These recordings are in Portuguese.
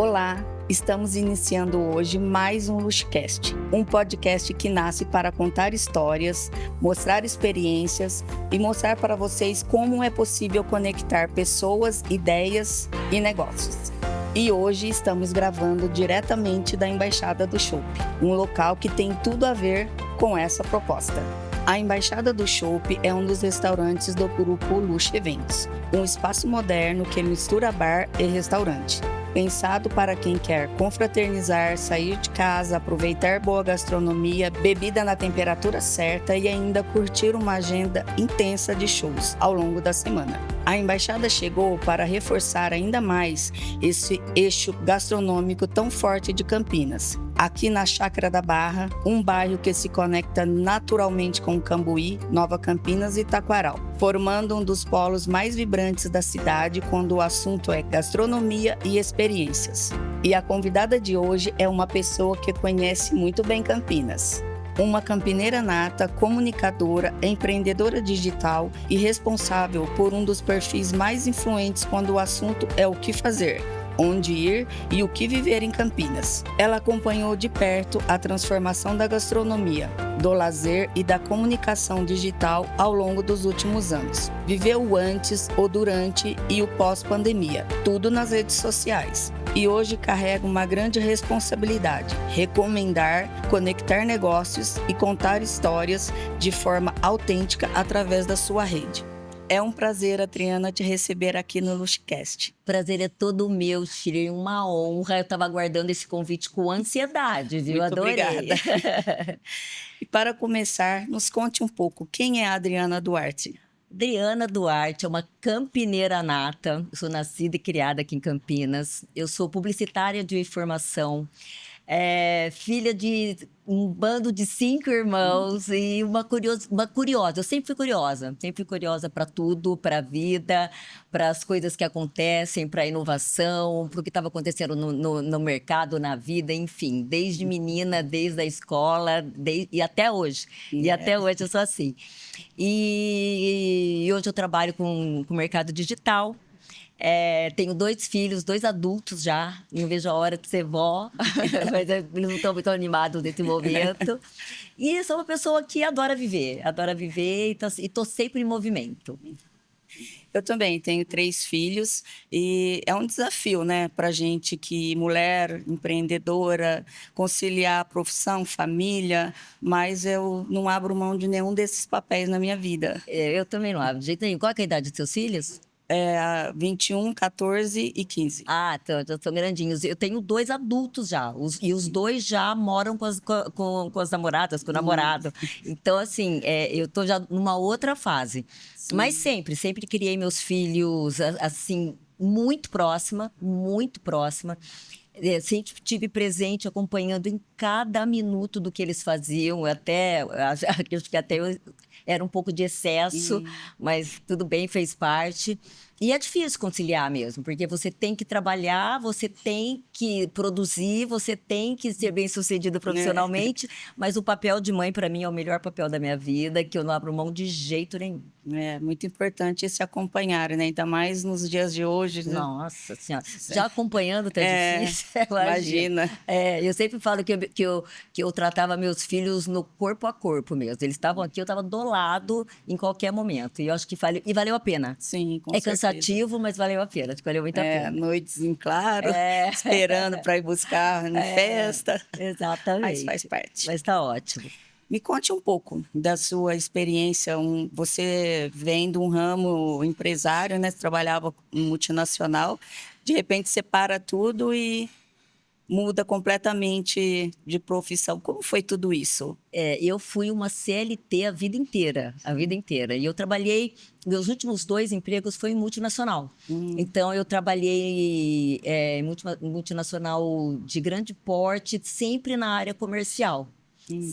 Olá, estamos iniciando hoje mais um Luxcast, um podcast que nasce para contar histórias, mostrar experiências e mostrar para vocês como é possível conectar pessoas, ideias e negócios. E hoje estamos gravando diretamente da Embaixada do Chopp, um local que tem tudo a ver com essa proposta. A Embaixada do Chopp é um dos restaurantes do grupo Luxe Eventos, um espaço moderno que mistura bar e restaurante. Pensado para quem quer confraternizar, sair de casa, aproveitar boa gastronomia, bebida na temperatura certa e ainda curtir uma agenda intensa de shows ao longo da semana. A Embaixada chegou para reforçar ainda mais esse eixo gastronômico tão forte de Campinas. Aqui na Chácara da Barra, um bairro que se conecta naturalmente com Cambuí, Nova Campinas e Taquaral, formando um dos polos mais vibrantes da cidade quando o assunto é gastronomia e experiências. E a convidada de hoje é uma pessoa que conhece muito bem Campinas. Uma campineira nata, comunicadora, empreendedora digital e responsável por um dos perfis mais influentes quando o assunto é o que fazer, onde ir e o que viver em Campinas. Ela acompanhou de perto a transformação da gastronomia, do lazer e da comunicação digital ao longo dos últimos anos. Viveu o antes, o durante e o pós-pandemia, tudo nas redes sociais. E hoje carrega uma grande responsabilidade: recomendar, conectar negócios e contar histórias de forma autêntica através da sua rede. É um prazer, Adriana, te receber aqui no Luxcast. Prazer é todo meu, Shirley, uma honra. Eu estava aguardando esse convite com ansiedade, viu? Muito Adorei. obrigada. E para começar, nos conte um pouco, quem é a Adriana Duarte? Adriana Duarte é uma campineira nata. Eu sou nascida e criada aqui em Campinas. Eu sou publicitária de formação. Filha de um bando de 5 irmãos e uma curiosa. Eu sempre fui curiosa para tudo, para a vida, para as coisas que acontecem, para a inovação, para o que estava acontecendo no mercado, na vida, enfim, desde menina, desde a escola e até hoje. E até hoje eu sou assim. E hoje eu trabalho com o mercado digital. Tenho 2 filhos, 2 adultos já. Não vejo a hora de ser vó, mas eles não estão muito animados nesse momento. E sou uma pessoa que adora viver e estou sempre em movimento. Eu também tenho 3 filhos e é um desafio, né, para gente que mulher, empreendedora, conciliar profissão, família, mas eu não abro mão de nenhum desses papéis na minha vida. Eu também não abro de jeito nenhum. Qual é a idade dos seus filhos? 21, 14 e 15. Ah, então, já são grandinhos. Eu tenho 2 adultos já, e os 2 já moram com as namoradas, com o namorado. Então, assim, eu tô já numa outra fase. Sim. Mas sempre criei meus filhos, assim, muito próxima, muito próxima. Sempre estive presente, acompanhando em cada minuto do que eles faziam. Acho que até era um pouco de excesso, mas tudo bem, fez parte. E é difícil conciliar mesmo, porque você tem que trabalhar, você tem que produzir, você tem que ser bem-sucedido profissionalmente, mas o papel de mãe, para mim, é o melhor papel da minha vida, que eu não abro mão de jeito nenhum. É muito importante se acompanhar, né? Ainda mais nos dias de hoje. Né? Nossa Senhora, já acompanhando tá difícil, imagina. Eu sempre falo que eu tratava meus filhos no corpo a corpo mesmo. Eles estavam aqui, eu estava do lado em qualquer momento. E eu acho que valeu a pena. Sim, com certeza. certeza. Cansativo, mas valeu a pena. Valeu muito a pena. Noites em claro, esperando para ir buscar em festa. Exatamente. Mas faz parte. Mas está ótimo. Me conte um pouco da sua experiência. Você vem de um ramo empresário, né? Você trabalhava em multinacional. De repente, você para tudo e muda completamente de profissão. Como foi tudo isso? Eu fui uma CLT a vida inteira. E eu trabalhei, meus últimos 2 empregos foi em multinacional. Então, eu trabalhei em multinacional de grande porte, sempre na área comercial.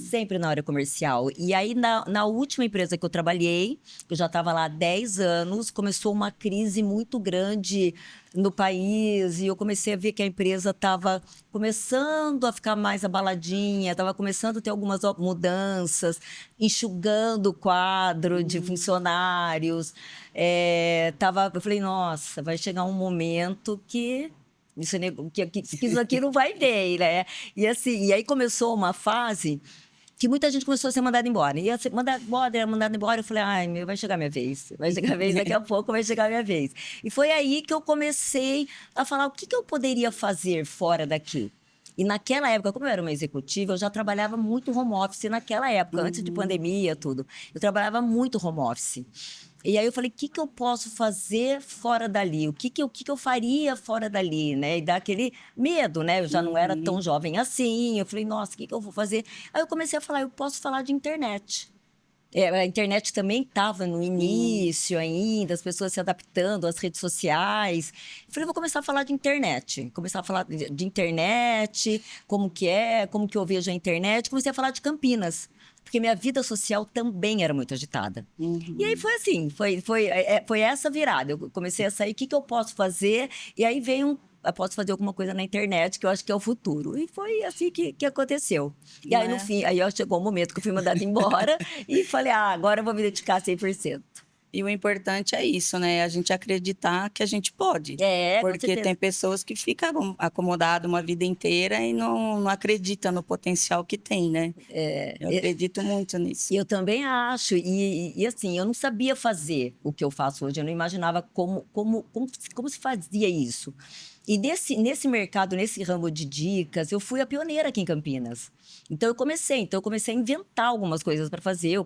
Sempre na área comercial. E aí, na última empresa que eu trabalhei, eu já estava lá há 10 anos, começou uma crise muito grande no país e eu comecei a ver que a empresa estava começando a ficar mais abaladinha, estava começando a ter algumas mudanças, enxugando o quadro de funcionários. Eu falei, nossa, vai chegar um momento que Isso aqui não vai bem, né? E assim, e aí começou uma fase que muita gente começou a ser mandada embora. Ia ser mandada embora. Eu falei, ai, meu, vai chegar a minha vez. Vai chegar a vez, daqui a pouco vai chegar a minha vez. E foi aí que eu comecei a falar o que eu poderia fazer fora daqui. E naquela época, como eu era uma executiva, eu já trabalhava muito home office naquela época, antes de pandemia, tudo. Eu trabalhava muito home office. E aí eu falei, o que eu posso fazer fora dali? O que eu faria fora dali, né? E dá aquele medo, né? Eu já não era tão jovem assim. Eu falei, nossa, o que eu vou fazer? Aí eu comecei a falar, eu posso falar de internet. A internet também estava no início ainda, as pessoas se adaptando às redes sociais. Eu falei, vou começar a falar de internet. Começar a falar de internet, como que eu vejo a internet. Comecei a falar de Campinas, porque minha vida social também era muito agitada. E aí foi assim, foi essa virada. Eu comecei a sair, o que eu posso fazer? E aí veio eu posso fazer alguma coisa na internet, que eu acho que é o futuro. E foi assim que aconteceu. E aí, no fim, aí chegou o momento que eu fui mandada embora e falei, agora eu vou me dedicar 100%. E o importante é isso, né? A gente acreditar que a gente pode. Com Porque certeza. tem pessoas que ficam acomodadas uma vida inteira e não acreditam no potencial que tem, né? Eu acredito muito nisso. E eu também acho. E assim, eu não sabia fazer o que eu faço hoje. Eu não imaginava como se fazia isso. E nesse mercado, nesse ramo de dicas, eu fui a pioneira aqui em Campinas. Então, eu comecei a inventar algumas coisas para fazer.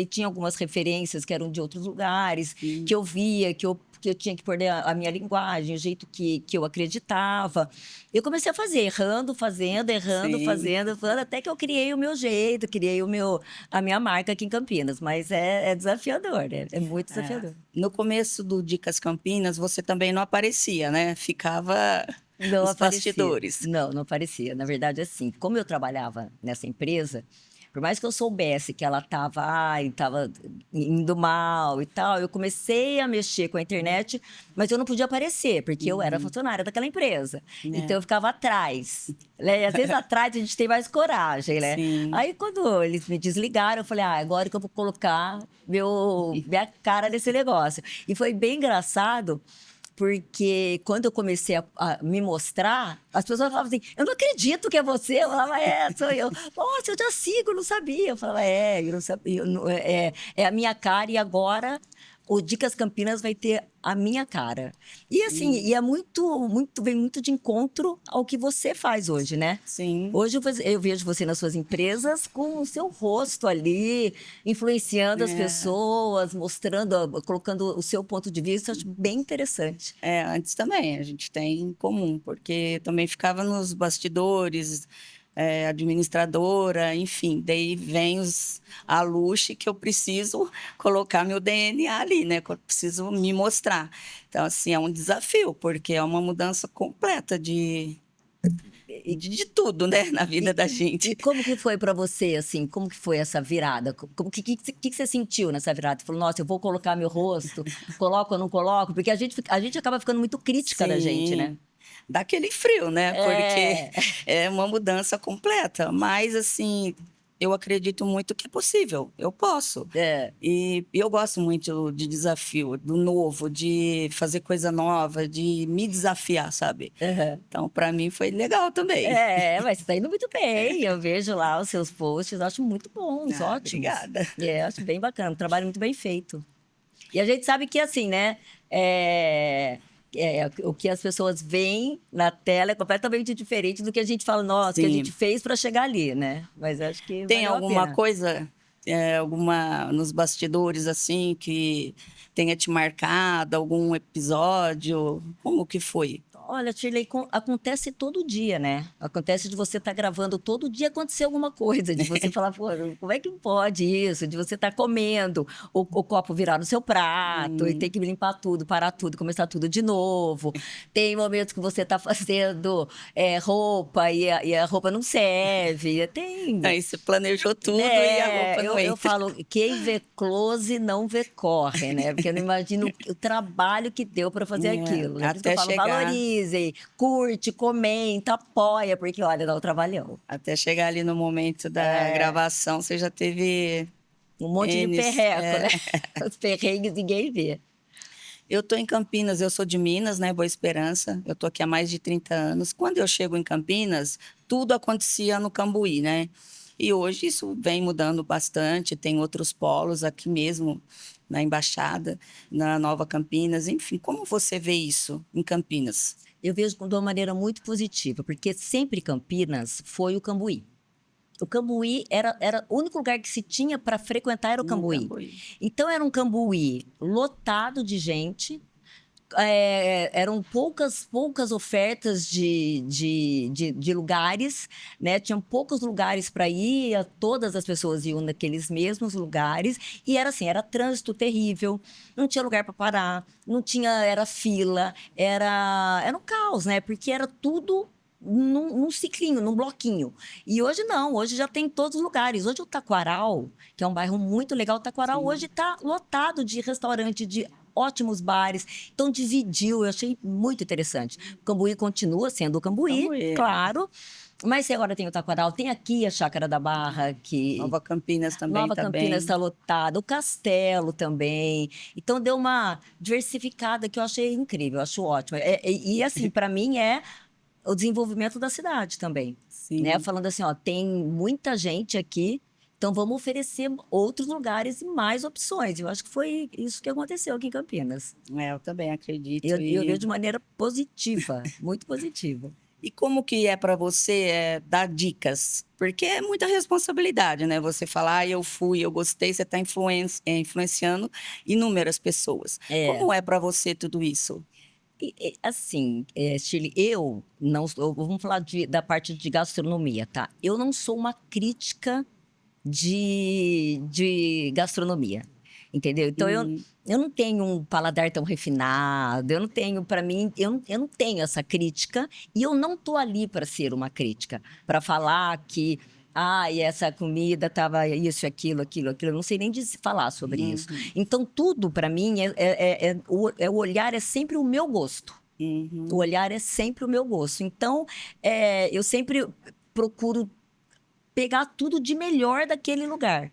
Tinha algumas referências que eram de outros lugares, que eu via, que eu tinha que pôr a minha linguagem, o jeito que eu acreditava. Eu comecei a fazer, errando, fazendo, até que eu criei o meu jeito, a minha marca aqui em Campinas. Mas é desafiador, é muito desafiador. No começo do Dicas Campinas, você também não aparecia, né? Ficava Não nos aparecia. bastidores. Não aparecia. Na verdade, assim, como eu trabalhava nessa empresa, por mais que eu soubesse que ela estava indo mal e tal, eu comecei a mexer com a internet, mas eu não podia aparecer, porque eu era funcionária daquela empresa. Então, eu ficava atrás. Né? E, às vezes, atrás a gente tem mais coragem, né? Sim. Aí, quando eles me desligaram, eu falei, agora que eu vou colocar minha cara nesse negócio. E foi bem engraçado, porque quando eu comecei a me mostrar, as pessoas falavam assim, eu não acredito que é você. Eu falava, sou eu. Nossa, eu já sigo, eu não sabia. Eu falava, eu não sabia. É a minha cara e agora o Dicas Campinas vai ter a minha cara. E assim, vem muito de encontro ao que você faz hoje, né? Sim. Hoje eu vejo você nas suas empresas com o seu rosto ali, influenciando as pessoas, colocando o seu ponto de vista, acho bem interessante. Antes também, a gente tem em comum, porque também ficava nos bastidores, administradora, enfim, daí vem a luxo que eu preciso colocar meu DNA ali, né? Que eu preciso me mostrar. Então, assim, é um desafio, porque é uma mudança completa de tudo, né, na vida da gente. E como que foi para você, assim, como que foi essa virada? Que você sentiu nessa virada? Você falou, nossa, eu vou colocar meu rosto, coloco ou não coloco? Porque a gente acaba ficando muito crítica da gente, né? Dá aquele frio, né? Porque é uma mudança completa. Mas, assim, eu acredito muito que é possível. Eu posso. E eu gosto muito de desafio, do novo, de fazer coisa nova, de me desafiar, sabe? Então, para mim, foi legal também. Mas você tá indo muito bem. Eu vejo lá os seus posts, acho muito bons, ótimos. Obrigada. Acho bem bacana, um trabalho muito bem feito. E a gente sabe que, assim, né? O que as pessoas veem na tela é completamente diferente do que a gente fala, nossa, que a gente fez para chegar ali, né? Mas acho que tem valeu alguma a pena. coisa, alguma nos bastidores assim que tenha te marcado, algum episódio? Como que foi? Olha, Shirley, acontece todo dia, né? Acontece de você estar gravando todo dia acontecer alguma coisa, de você falar, pô, como é que pode isso? De você estar comendo, o copo virar no seu prato e ter que limpar tudo, parar tudo, começar tudo de novo. Tem momentos que você está fazendo roupa e a roupa não serve. Aí você planejou tudo e a roupa não entra. Eu falo, quem vê close não vê corre, né? Porque eu não imagino o trabalho que deu para fazer aquilo. Né? Até eu falo, chegar... valorize, curte, comenta, apoia, porque olha, dá o trabalhão. Até chegar ali no momento da gravação, você já teve um monte de perreco, né? Os perrengues ninguém vê. Eu estou em Campinas, eu sou de Minas, né? Boa Esperança. Eu estou aqui há mais de 30 anos. Quando eu chego em Campinas, tudo acontecia no Cambuí, né? E hoje isso vem mudando bastante. Tem outros polos aqui mesmo, na Embaixada, na Nova Campinas. Enfim, como você vê isso em Campinas? Eu vejo de uma maneira muito positiva, porque sempre Campinas foi o Cambuí. O Cambuí era o único lugar que se tinha para frequentar era o No Cambuí. Cambuí. Então era um Cambuí lotado de gente, eram poucas ofertas de lugares, né? Tinham poucos lugares para ir, todas as pessoas iam naqueles mesmos lugares, e era assim, era trânsito terrível, não tinha lugar para parar, não tinha, era fila, era um caos, né? Porque era tudo num ciclinho, num bloquinho. E hoje não, hoje já tem em todos os lugares. Hoje o Taquaral, que é um bairro muito legal, o Taquaral Sim. hoje está lotado de restaurante, de ótimos bares. Então dividiu, eu achei muito interessante. O Cambuí continua sendo o Cambuí, Cambuí. claro. Mas agora tem o Taquaral, tem aqui a Chácara da Barra, que Nova Campinas também Nova está Campinas bem. está lotada, o Castelo também. Então deu uma diversificada que eu achei incrível, eu acho ótimo. E assim, para mim é o desenvolvimento da cidade também, né? Sim. Falando assim, ó, tem muita gente aqui, então vamos oferecer outros lugares e mais opções. Eu acho que foi isso que aconteceu aqui em Campinas. Eu também acredito. Eu vejo de maneira positiva, muito positiva. E como que é para você dar dicas? Porque é muita responsabilidade, né? Você falar, eu fui, eu gostei, você está influenciando inúmeras pessoas. É. Como é para você tudo isso? Assim, Shirley, eu não, vamos falar da parte de gastronomia, tá? Eu não sou uma crítica de gastronomia, entendeu? Então Hum, eu não tenho um paladar tão refinado, eu não tenho, para mim, eu não tenho essa crítica e eu não tô ali para ser uma crítica, para falar que e essa comida tava isso, aquilo. Eu não sei nem falar sobre isso. uhum, Então, tudo para mim o olhar é sempre o meu gosto. O uhum, olhar é sempre o meu gosto. Então, eu sempre procuro pegar tudo de melhor daquele lugar,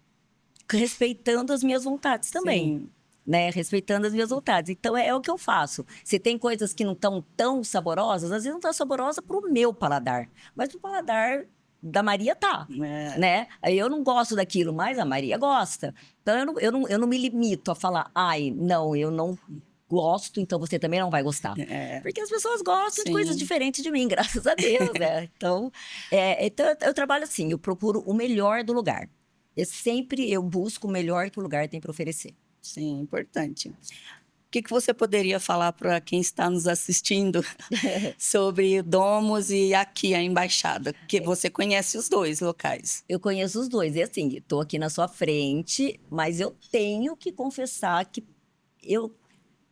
respeitando as minhas vontades também. sim, Né, respeitando as minhas vontades. Então, é o que eu faço. Se tem coisas que não estão tão saborosas, às vezes não está saborosa para o meu paladar, mas para o paladar da Maria tá, é, né? Aí eu não gosto daquilo, mas a Maria gosta. Então, eu não me limito a falar, ai, não, eu não gosto, então você também não vai gostar. é, Porque as pessoas gostam de coisas sim, diferentes de mim, graças a Deus, né? Então eu trabalho assim, eu procuro o melhor do lugar. Eu busco o melhor que o lugar tem para oferecer. sim, importante. O que que você poderia falar para quem está nos assistindo sobre Domus e aqui a Embaixada? Que você conhece os dois locais. Eu conheço os dois, e assim, estou aqui na sua frente, mas eu tenho que confessar que eu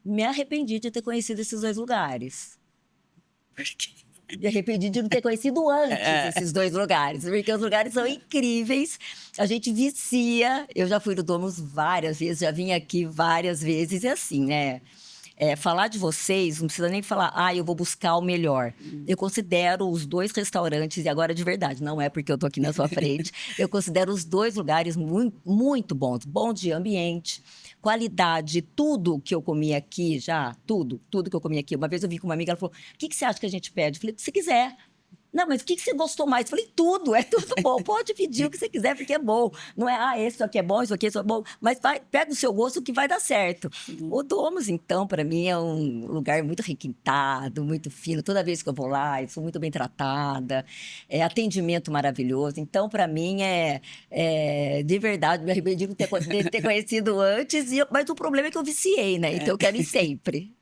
me arrependi de ter conhecido esses dois lugares. Porque, Me arrependi de não ter conhecido antes é, esses dois lugares, porque os lugares são incríveis. A gente vicia. Eu já fui no Domus várias vezes, já vim aqui várias vezes, e assim, né? Falar de vocês, não precisa nem falar, eu vou buscar o melhor. Eu considero os dois restaurantes, e agora de verdade, não é porque eu tô aqui na sua frente, eu considero os dois lugares muito, muito bons. Bom de ambiente, qualidade, tudo que eu comi aqui já, tudo que eu comi aqui. Uma vez eu vim com uma amiga, ela falou, o que que você acha que a gente pede? Eu falei, o que você quiser. Não, mas o que que você gostou mais? Eu falei, tudo, é tudo bom. Pode pedir o que você quiser, porque é bom. Não é, esse aqui é bom, isso aqui é bom. Mas pega o seu gosto que vai dar certo. O Domus, então, para mim, é um lugar muito requintado, muito fino. Toda vez que eu vou lá, eu sou muito bem tratada. Atendimento maravilhoso. Então, para mim, de verdade, me arrependi de de ter conhecido antes. Mas o problema é que eu viciei, né? Então, eu quero ir sempre.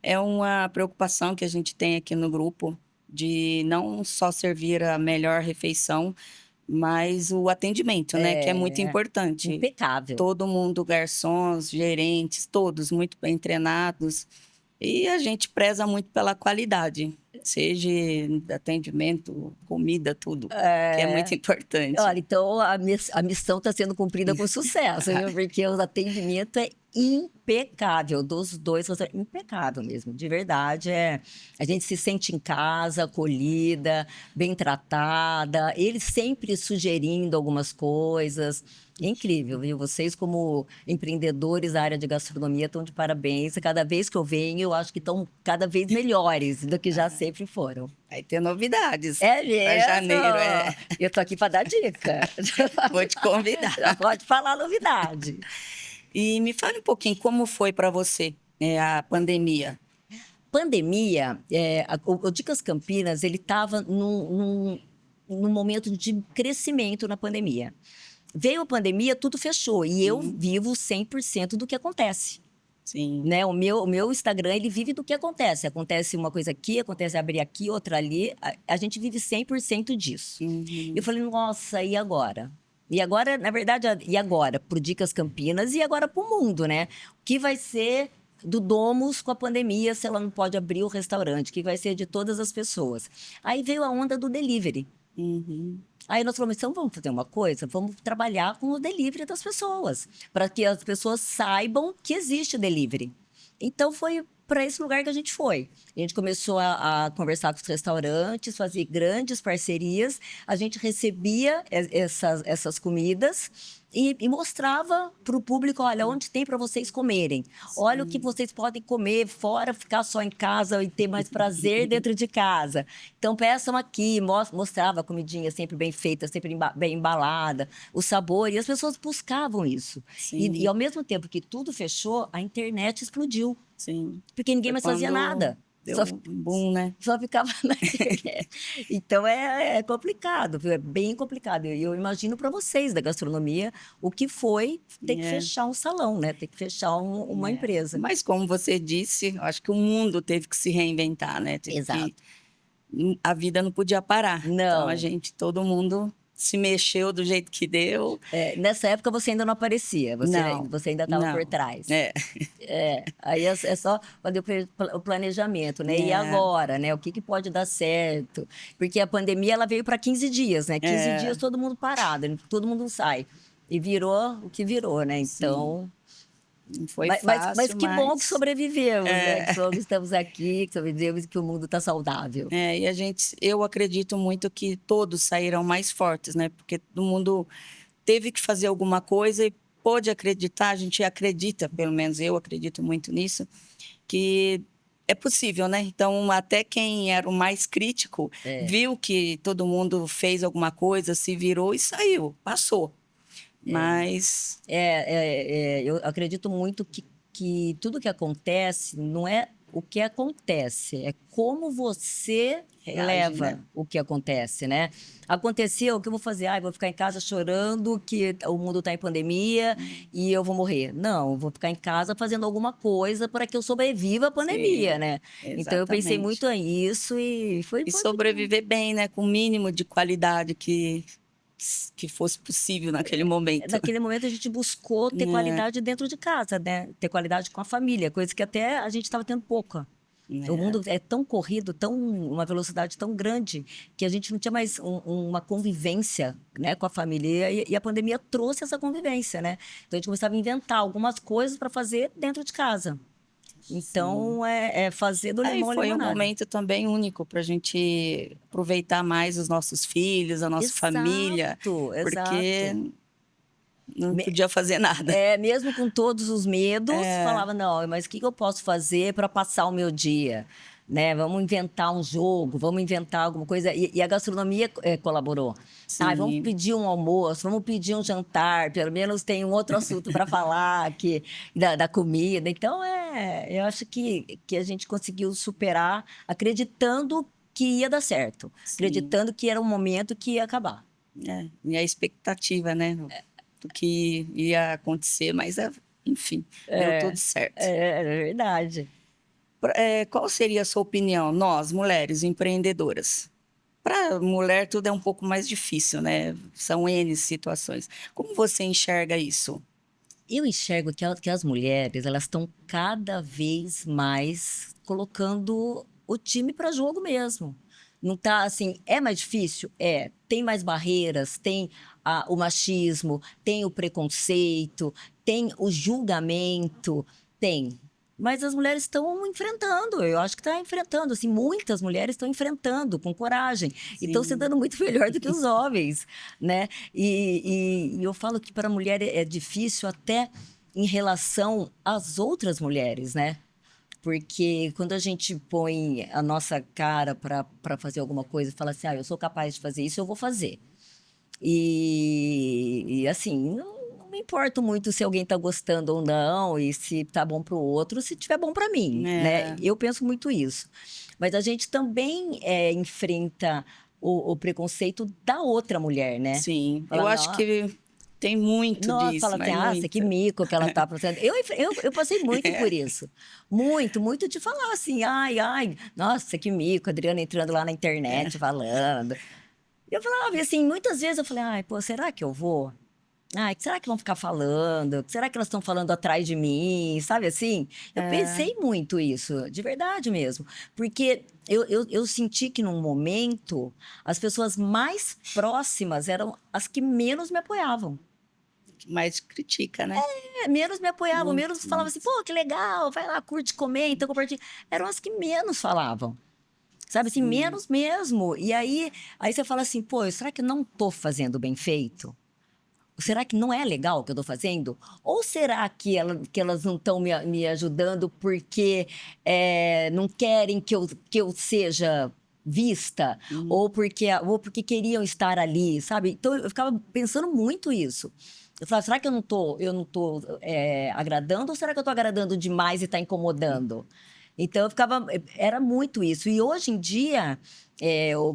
é uma preocupação que a gente tem aqui no grupo de não só servir a melhor refeição, mas o atendimento, né? Que é muito É importante. impecável. Todo mundo, garçons, gerentes, todos muito bem treinados. E a gente preza muito pela qualidade, seja atendimento, comida, tudo, que é muito importante. Olha, então a missão está sendo cumprida com sucesso, viu? Porque o atendimento é impecável, dos dois, impecável mesmo, de verdade. A gente se sente em casa, acolhida, bem tratada, eles sempre sugerindo algumas coisas. Incrível, viu? Vocês, como empreendedores da área de gastronomia, estão de parabéns. Cada vez que eu venho, eu acho que estão cada vez melhores do que já sempre foram. Vai ter novidades É para mesmo? janeiro, Eu tô aqui para dar dica. vou te convidar. Já pode falar a novidade. E me fale um pouquinho como foi para você, a pandemia. Pandemia, o Dicas Campinas, ele estava num momento de crescimento na pandemia. Veio a pandemia, tudo fechou. E eu vivo 100% do que acontece. Sim. Né? O meu Instagram, ele vive do que acontece. Acontece uma coisa aqui, acontece abrir aqui, outra ali. A gente vive 100% disso. Eu falei, nossa, e agora? E agora, na verdade, e agora? Pro Dicas Campinas e agora pro mundo, né? O que vai ser do Domus com a pandemia, se ela não pode abrir o restaurante? O que vai ser de todas as pessoas? Aí veio a onda do delivery. Aí nós falamos, então vamos fazer uma coisa, vamos trabalhar com o delivery das pessoas, para que as pessoas saibam que existe delivery. Então foi para esse lugar que a gente foi. A gente começou a conversar com os restaurantes, fazer grandes parcerias, a gente recebia essas comidas e mostrava para o público, olha, onde tem para vocês comerem. Olha o que vocês podem comer fora, ficar só em casa e ter mais prazer dentro de casa. Então, peçam aqui, mostrava a comidinha sempre bem feita, sempre bem embalada, o sabor, e as pessoas buscavam isso. E ao mesmo tempo que tudo fechou, a internet explodiu. Sim. Porque ninguém mais fazia nada. Deu um boom, né? Só ficava na internet. Então é complicado, viu? É bem complicado. E eu imagino para vocês da gastronomia o que foi ter que fechar um salão, né? Ter que fechar uma empresa. Mas como você disse, eu acho que o mundo teve que se reinventar, né? Exato. A vida não podia parar. Não. Então todo mundo se mexeu do jeito que deu. Nessa época você ainda não aparecia, você ainda estava por trás. Aí é só fazer o planejamento, né? E agora, né? O que pode dar certo? Porque a pandemia ela veio para 15 dias, né? 15 dias todo mundo parado, todo mundo sai. E virou o que virou, né? Então. Não foi fácil, mas que bom que sobrevivemos, né? Que estamos aqui, que sobrevivemos e que o mundo está saudável. E eu acredito muito que todos saíram mais fortes, né? Porque todo mundo teve que fazer alguma coisa e pôde acreditar, a gente acredita, pelo menos eu acredito muito nisso, que é possível, né? Então, até quem era o mais crítico viu que todo mundo fez alguma coisa, se virou e saiu, passou. Mas... eu acredito muito que tudo que acontece não é o que acontece, é como você leva o que acontece, né? Aconteceu, o que eu vou fazer? Eu vou ficar em casa chorando que o mundo está em pandemia e eu vou morrer. Não, eu vou ficar em casa fazendo alguma coisa para que eu sobreviva à pandemia, né? Exatamente. Então, eu pensei muito nisso e foi... E sobreviver bem, né? Com o mínimo de qualidade que fosse possível naquele momento. Naquele momento a gente buscou ter qualidade dentro de casa, né? Ter qualidade com a família, coisa que até a gente estava tendo pouca. O mundo é tão corrido, uma velocidade tão grande, que a gente não tinha mais uma convivência, né, com a família. E a pandemia trouxe essa convivência, né? Então a gente começava a inventar algumas coisas para fazer dentro de casa. Então, é fazer do limão foi limonada. Um momento também único para a gente aproveitar mais os nossos filhos, a nossa família. Porque não podia fazer nada. Mesmo com todos os medos, falava, não, mas o que eu posso fazer para passar o meu dia? Né? Vamos inventar um jogo, vamos inventar alguma coisa. E a gastronomia colaborou. Vamos pedir um almoço, vamos pedir um jantar, pelo menos tem um outro assunto para falar da comida. Então, eu acho que a gente conseguiu superar acreditando que ia dar certo, acreditando que era um momento que ia acabar. E a expectativa, né? Do que ia acontecer, mas, enfim, deu tudo certo. É verdade. Qual seria a sua opinião, nós, mulheres empreendedoras? Para mulher, tudo é um pouco mais difícil, né? São N situações. Como você enxerga isso? Eu enxergo que as mulheres elas estão cada vez mais colocando o time para jogo mesmo. Não tá assim, é mais difícil? Tem mais barreiras, tem o machismo, tem o preconceito, tem o julgamento, tem. Mas as mulheres estão enfrentando, eu acho que está enfrentando, assim, muitas mulheres estão enfrentando com coragem e estão se Sim. dando muito melhor do que os homens, né? E eu falo que para a mulher é difícil até em relação às outras mulheres, né? Porque quando a gente põe a nossa cara para fazer alguma coisa e fala assim, eu sou capaz de fazer isso, eu vou fazer. E assim, não me importo muito se alguém está gostando ou não, e se tá bom para o outro, se tiver bom para mim, né? É, Eu penso muito isso. Mas a gente também enfrenta o preconceito da outra mulher, né? sim. Eu Fala, acho não, que tem muito nossa, disso, fala assim, mas nossa, que muito. mico que ela tá fazendo. Eu passei muito por isso. Muito, muito de falar assim, ai, ai, nossa, que mico, a Adriana entrando lá na internet falando. Eu falava, e assim, muitas vezes eu falei, ai, pô, será que eu vou? Ai, será que vão ficar falando? Será que elas estão falando atrás de mim? Sabe assim? Eu É, pensei muito isso, de verdade mesmo. Porque eu senti que num momento as pessoas mais próximas eram as que menos me apoiavam. mas critica, né? Menos me apoiavam, Muito, menos falavam assim, muito. pô, que legal, vai lá, curte, comenta, compartilha. Eram as que menos falavam. Sabe assim, Sim. menos mesmo. E aí você fala assim, pô, será que eu não tô fazendo bem feito? Será que não é legal o que eu tô fazendo? Ou será que elas não estão me ajudando porque não querem que eu seja vista? Uhum. Ou porque queriam estar ali, sabe? Então eu ficava pensando muito isso. Eu falava, será que eu não tô agradando ou será que eu tô agradando demais e tá incomodando? Então eu ficava, era muito isso. E hoje em dia,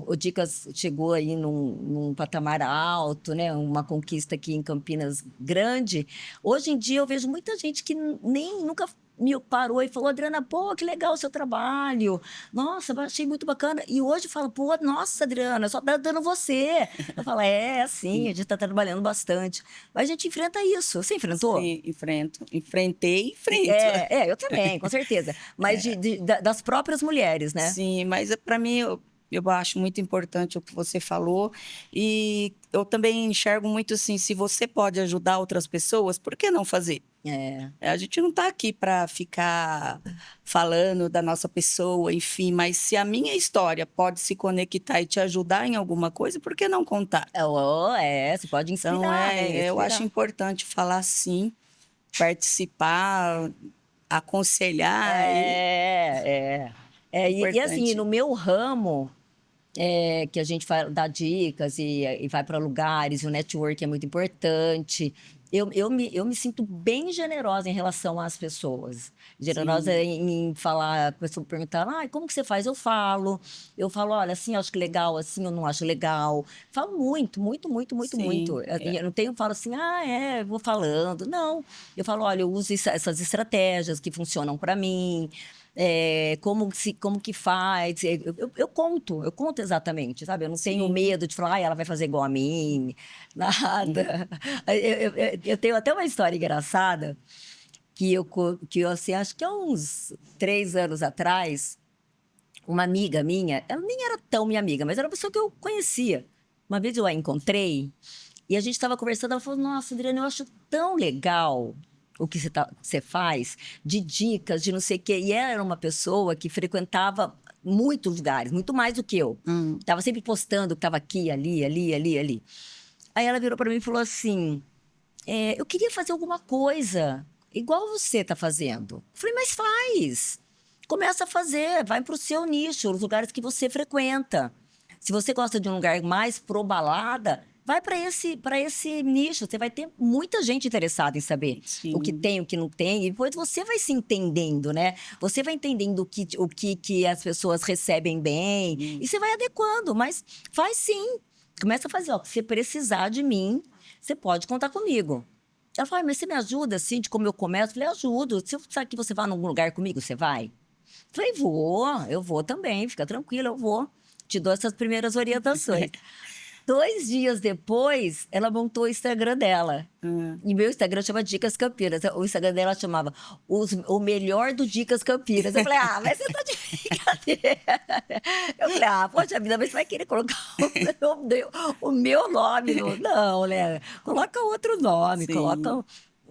o Dicas chegou aí num patamar alto, né? Uma conquista aqui em Campinas grande. Hoje em dia eu vejo muita gente que nem nunca me parou e falou, Adriana, pô, que legal o seu trabalho. Nossa, eu achei muito bacana. E hoje fala, pô, nossa, Adriana, só tá dando você. Eu falo, assim, a Sim, gente tá trabalhando bastante. Mas a gente enfrenta isso. Você enfrentou? sim, enfrento. Enfrentei e enfrento. Eu também, com certeza. Mas das próprias mulheres, né? Sim, mas para mim eu acho muito importante o que você falou e eu também enxergo muito assim, se você pode ajudar outras pessoas, por que não fazer? É, A gente não está aqui para ficar falando da nossa pessoa, enfim, mas se a minha história pode se conectar e te ajudar em alguma coisa, por que não contar? você pode Então, inspirar, né? eu acho Inspirar. importante falar sim, participar, aconselhar, e E assim, importante. no meu ramo, que a gente dá dicas e vai para lugares, e o network é muito importante. Eu me sinto bem generosa em relação às pessoas. Generosa Sim, em falar, a pessoa perguntar, como que você faz? Eu falo, olha, assim eu acho que legal, assim eu não acho legal. Falo muito, muito, muito, muito, muito. sim, Eu não tenho, falo assim, vou falando. Não, eu falo, olha, eu uso essas estratégias que funcionam para mim. Como que faz? Eu conto exatamente, sabe? Eu não tenho sim. medo de falar, ela vai fazer igual a mim, nada. Eu tenho até uma história engraçada que eu assim, acho que há uns 3 anos atrás, uma amiga minha, ela nem era tão minha amiga, mas era uma pessoa que eu conhecia. Uma vez eu a encontrei e a gente estava conversando, ela falou, nossa, Adriana, eu acho tão legal o que você faz, de dicas, de não sei o quê. E ela era uma pessoa que frequentava muitos lugares, muito mais do que eu. Hum. Estava sempre postando que estava aqui, ali, ali, ali, ali. Aí ela virou para mim e falou assim, eu queria fazer alguma coisa, igual você está fazendo. Eu falei, mas faz. Começa a fazer, vai para o seu nicho, os lugares que você frequenta. Se você gosta de um lugar mais pro balada, vai para esse nicho. Você vai ter muita gente interessada em saber o que Sim, tem, o que não tem. E depois você vai se entendendo, né? Você vai entendendo o que as pessoas recebem bem. E você vai adequando, mas faz sim. Começa a fazer, ó, se você precisar de mim, você pode contar comigo. Ela falou, mas você me ajuda, assim, de como eu começo? Eu falei, ajudo. Se eu precisar que você vá num lugar comigo, você vai? Falei, eu vou também, fica tranquila, eu vou. Te dou essas primeiras orientações. 2 dias depois, ela montou o Instagram dela. hum, E meu Instagram chama Dicas Campinas. O Instagram dela chamava o melhor do Dicas Campinas. Eu falei, mas você tá de brincadeira. Eu falei, poxa vida, mas você vai querer colocar o meu nome? Não, né? Coloca outro nome, sim.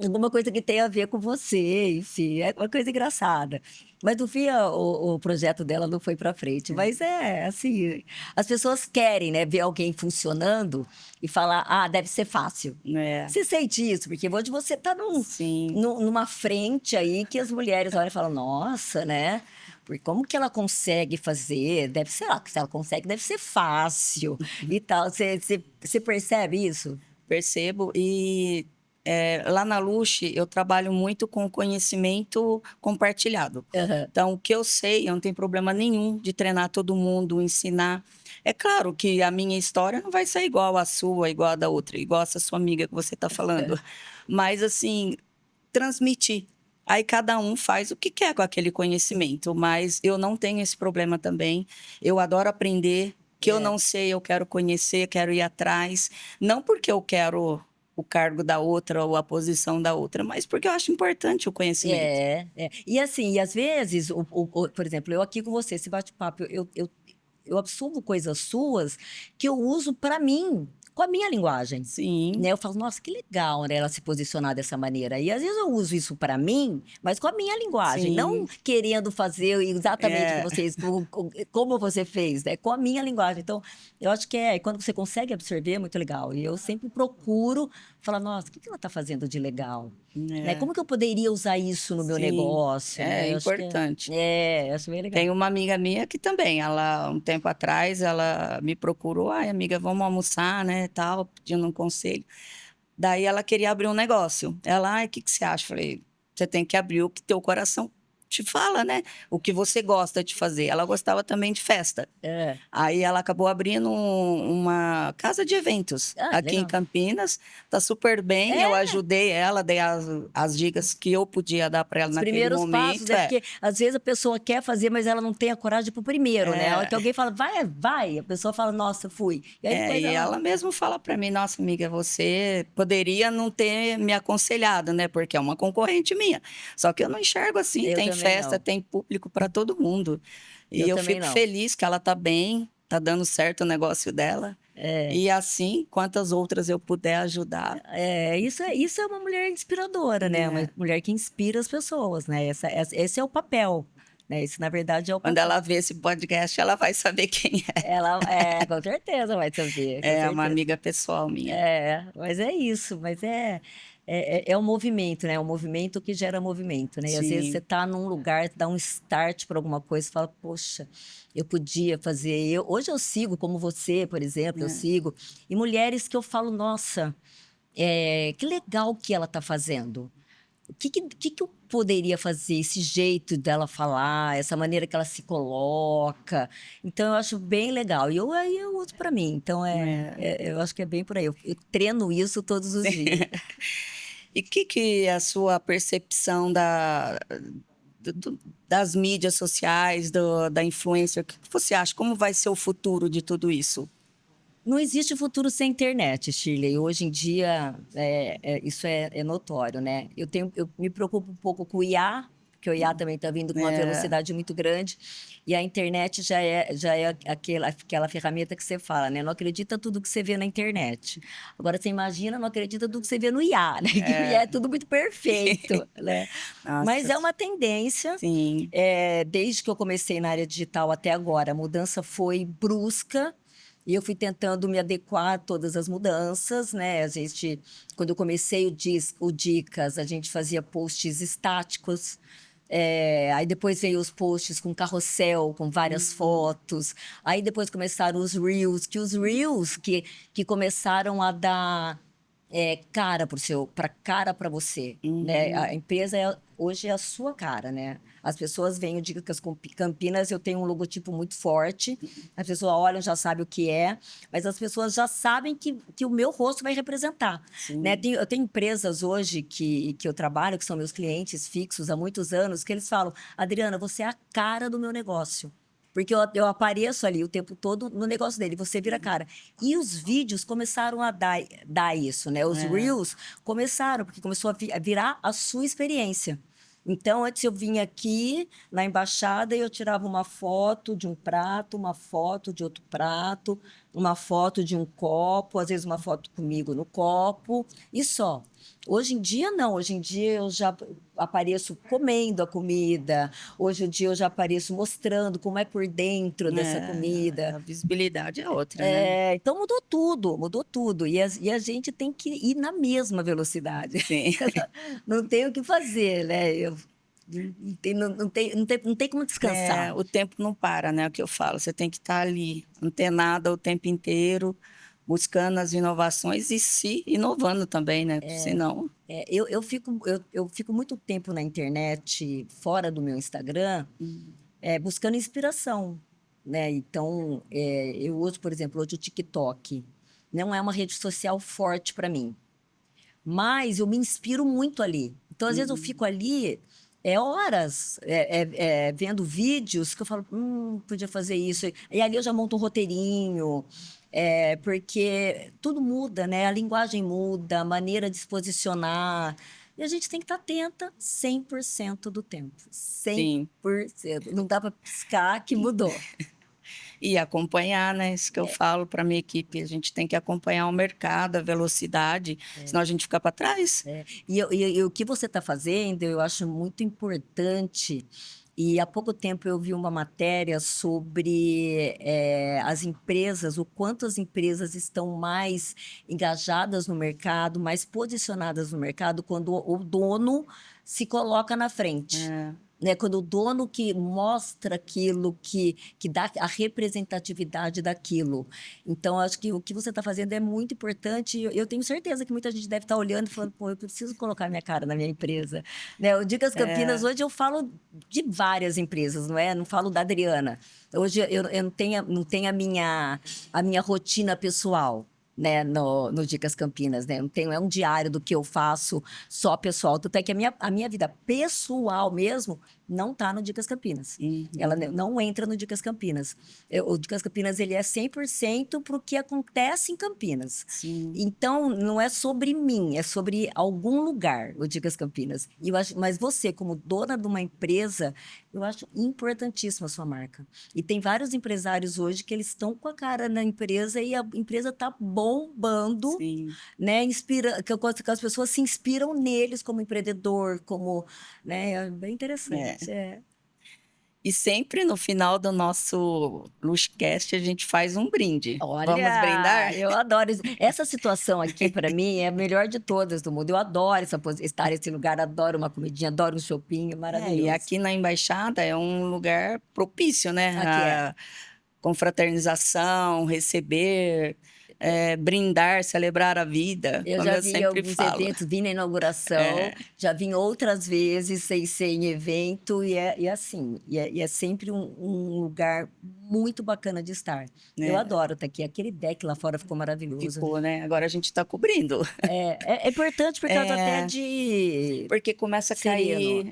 alguma coisa que tenha a ver com você, enfim, é uma coisa engraçada. Mas no fim, o projeto dela não foi para frente. Mas é assim, as pessoas querem, né, ver alguém funcionando e falar, ah, deve ser fácil. É, Você sente isso? Porque hoje você está sim. numa frente aí que as mulheres olham e falam, nossa, né? Porque como que ela consegue fazer? Deve ser, se ela consegue, deve ser fácil e tal. Você percebe isso? Percebo. E lá na Luxe eu trabalho muito com conhecimento compartilhado. Aham. Então, o que eu sei, eu não tenho problema nenhum de treinar todo mundo, ensinar. É claro que a minha história não vai ser igual à sua, igual à da outra, igual essa sua amiga que você está falando. Mas, assim, transmitir. Aí cada um faz o que quer com aquele conhecimento, mas eu não tenho esse problema também. Eu adoro aprender. O que eu É. não sei, eu quero conhecer, quero ir atrás. Não porque eu quero o cargo da outra ou a posição da outra, mas porque eu acho importante o conhecimento. E assim, e às vezes, por exemplo, eu aqui com você, esse bate-papo, eu absorvo coisas suas que eu uso para mim, com a minha linguagem. Sim, Né? Eu falo, nossa, que legal, né, ela se posicionar dessa maneira. E às vezes eu uso isso para mim, mas com a minha linguagem, não sim. querendo fazer exatamente o que É, vocês, como você fez, né? Com a minha linguagem. Então, eu acho que quando você consegue absorver, é muito legal. E eu sempre procuro falar, nossa, o que que ela está fazendo de legal? Né? é, Como que eu poderia usar isso no meu sim. negócio, É né? Eu acho que importante. eu acho bem legal. Tem uma amiga minha que também, ela, um tempo atrás, ela me procurou, ai, amiga, vamos almoçar, né, tal, pedindo um conselho. Daí ela queria abrir um negócio. Ela, ai, o que que você acha? Falei, você tem que abrir o que teu coração te fala, né? O que você gosta de fazer. Ela gostava também de festa. É. Aí ela acabou abrindo uma casa de eventos Ah, aqui em legal. Campinas. Tá super bem. Eu É, ajudei ela, dei as dicas que eu podia dar para ela os naquele primeiros passos, momento. né? Porque às vezes a pessoa quer fazer, mas ela não tem a coragem pro primeiro, né? A hora É, que alguém fala, vai, vai, a pessoa fala, nossa, fui. E aí depois e ela. ela mesmo fala para mim, nossa amiga, você poderia não ter me aconselhado, né? Porque é uma concorrente minha. Só que eu não enxergo assim, Eu tem também festa, não. tem público para todo mundo. E Eu eu também fico não. feliz que ela tá bem, tá dando certo o negócio dela. É, E assim, quantas outras eu puder ajudar, isso é uma mulher inspiradora, né? Uma né? mulher que inspira as pessoas, né? Esse é o papel, né? Esse, na verdade, é o Quando papel. ela vê esse podcast, ela vai saber quem é. Ela, com certeza vai saber, com É uma certeza. amiga pessoal minha. Mas é isso, é um movimento, né? É um movimento que gera movimento, né? E às vezes você Sim, está num lugar, dá um start para alguma coisa, e fala, poxa, eu podia fazer. Hoje eu sigo, como você, por exemplo, eu né? sigo, e mulheres que eu falo, nossa, que legal que ela está fazendo. O que eu poderia fazer? Esse jeito dela falar, essa maneira que ela se coloca. Então, eu acho bem legal. E aí eu uso para mim. Então, É, eu acho que é bem por aí. Eu treino isso todos os dias. E o que é a sua percepção das mídias sociais, da influência? O que você acha? Como vai ser o futuro de tudo isso? Não existe futuro sem internet, Shirley. Hoje em dia, isso é notório, né? Eu me preocupo um pouco com o IA, porque o IA também está vindo com uma É, velocidade muito grande, e a internet já é aquela ferramenta que você fala, né? Não acredita tudo que você vê na internet. Agora, você imagina, não acredita tudo que você vê no IA, né? Que o IA é, é tudo muito perfeito, né? Mas nossa, é uma tendência. sim, Desde que eu comecei na área digital até agora, a mudança foi brusca. E eu fui tentando me adequar a todas as mudanças, né? Quando eu comecei o Dicas, a gente fazia posts estáticos. Aí depois veio os posts com carrossel, com várias fotos. Aí depois começaram os Reels, que começaram a dar cara para você, né? A uhum, empresa hoje é a sua cara, né? As pessoas veem o Dicas Campinas, eu tenho um logotipo muito forte, as pessoas olham, já sabem o que é, mas as pessoas já sabem que o meu rosto vai representar, né? sim, Eu tenho empresas hoje que eu trabalho, que são meus clientes fixos há muitos anos, que eles falam, Adriana, você é a cara do meu negócio. Porque eu apareço ali o tempo todo no negócio dele, você vira a cara. E os vídeos começaram a dar isso, né? Os é, Reels começaram, porque começou a virar a sua experiência. Então, antes eu vinha aqui na embaixada e eu tirava uma foto de um prato, uma foto de outro prato, uma foto de um copo, às vezes uma foto comigo no copo, e só. Hoje em dia, não. Hoje em dia, eu já apareço comendo a comida. Hoje em dia, eu já apareço mostrando como é por dentro dessa comida. A visibilidade é outra, né? Então, mudou tudo, mudou tudo. E a gente tem que ir na mesma velocidade. Sim. Não tem o que fazer, né? Não tem como descansar. O tempo não para, né? É o que eu falo. Você tem que estar ali, antenada o tempo inteiro, buscando as inovações e se inovando também, né? Senão. Eu fico muito tempo na internet, fora do meu Instagram, buscando inspiração, né? Então, eu uso, por exemplo, hoje o TikTok. Não é uma rede social forte para mim, mas eu me inspiro muito ali. Então, às vezes, eu fico ali horas vendo vídeos que eu falo, podia fazer isso. E ali eu já monto um roteirinho, porque tudo muda, né? A linguagem muda, a maneira de se posicionar. E a gente tem que estar atenta 100% do tempo. 100%. Sim. Não dá para piscar que mudou. E acompanhar, né? Isso que eu falo para minha equipe. A gente tem que acompanhar o mercado, a velocidade, senão a gente fica para trás. E o que você está fazendo, eu acho muito importante. E há pouco tempo eu vi uma matéria sobre as empresas, o quanto as empresas estão mais engajadas no mercado, mais posicionadas no mercado, quando o dono se coloca na frente. Né, quando o dono que mostra aquilo, que dá a representatividade daquilo. Então, acho que o que você está fazendo é muito importante. Eu tenho certeza que muita gente deve estar olhando e falando, pô, eu preciso colocar minha cara na minha empresa. Né, o Dicas Campinas, hoje eu falo de várias empresas, não é? Não falo da Adriana. Hoje eu não tenho a minha rotina pessoal. Né, no Dicas Campinas, né? Não tenho, é um diário do que eu faço só pessoal. Tanto é que a minha vida pessoal mesmo não está no Dicas Campinas. Ela não entra no Dicas Campinas. O Dicas Campinas, ele é 100% para o que acontece em Campinas. Sim. Então, não é sobre mim, é sobre algum lugar, o Dicas Campinas. Mas você, como dona de uma empresa, eu acho importantíssima a sua marca. E tem vários empresários hoje que eles estão com a cara na empresa e a empresa está bombando, né? Que as pessoas se inspiram neles como empreendedor, como, né? É bem interessante. E sempre no final do nosso Luxcast a gente faz um brinde. Olha, vamos brindar? Eu adoro isso. Essa situação aqui, para mim, é a melhor de todas do mundo. Eu adoro estar nesse lugar, adoro uma comidinha, adoro um shopping, maravilhoso. E aqui na Embaixada é um lugar propício, né? A confraternização, receber, brindar, celebrar a vida. Eu já vi alguns eventos, vim na inauguração, já vim outras vezes sem ser em evento, e é sempre um lugar muito bacana de estar. Eu adoro estar aqui. Aquele deck lá fora ficou maravilhoso. Ficou, né? Agora a gente está cobrindo. É importante por causa até de... Porque começa a cair...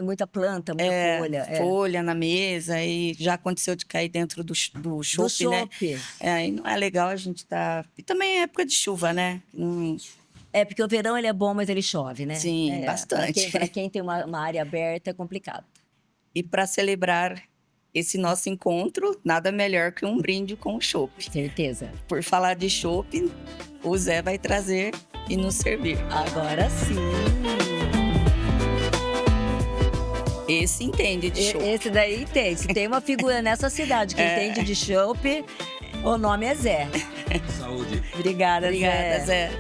muita planta, muita folha. Folha na mesa, e já aconteceu de cair dentro do chopp, né? E não é legal a gente estar... E também é época de chuva, né? Porque o verão ele é bom, mas ele chove, né? Sim, bastante. Para quem tem uma área aberta é complicado. E para celebrar esse nosso encontro, nada melhor que um brinde com o chopp. Certeza. Por falar de chopp, o Zé vai trazer e nos servir. Agora sim! Esse entende de chopp. Esse daí entende. Se tem uma figura nessa cidade que entende de chopp, o nome é Zé. Saúde. Obrigada, Zé.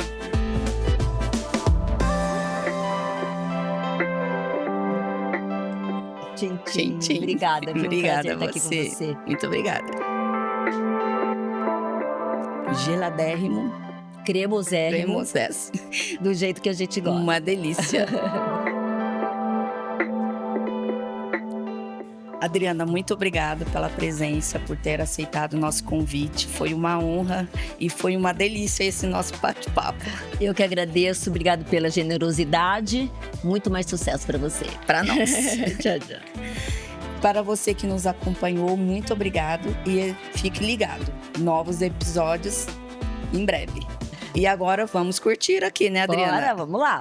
Tchim, tchim. Obrigada, viu? Obrigada a você. Estar aqui com você. Muito obrigada. Geladérrimo. Cremosérrimo. Do jeito que a gente gosta. Uma delícia. Adriana, muito obrigada pela presença, por ter aceitado o nosso convite. Foi uma honra e foi uma delícia esse nosso bate-papo. Eu que agradeço, obrigado pela generosidade. Muito mais sucesso para você. Para nós. Tchau, tchau. Para você que nos acompanhou, muito obrigado e fique ligado. Novos episódios em breve. E agora vamos curtir aqui, né, Adriana? Bora, vamos lá.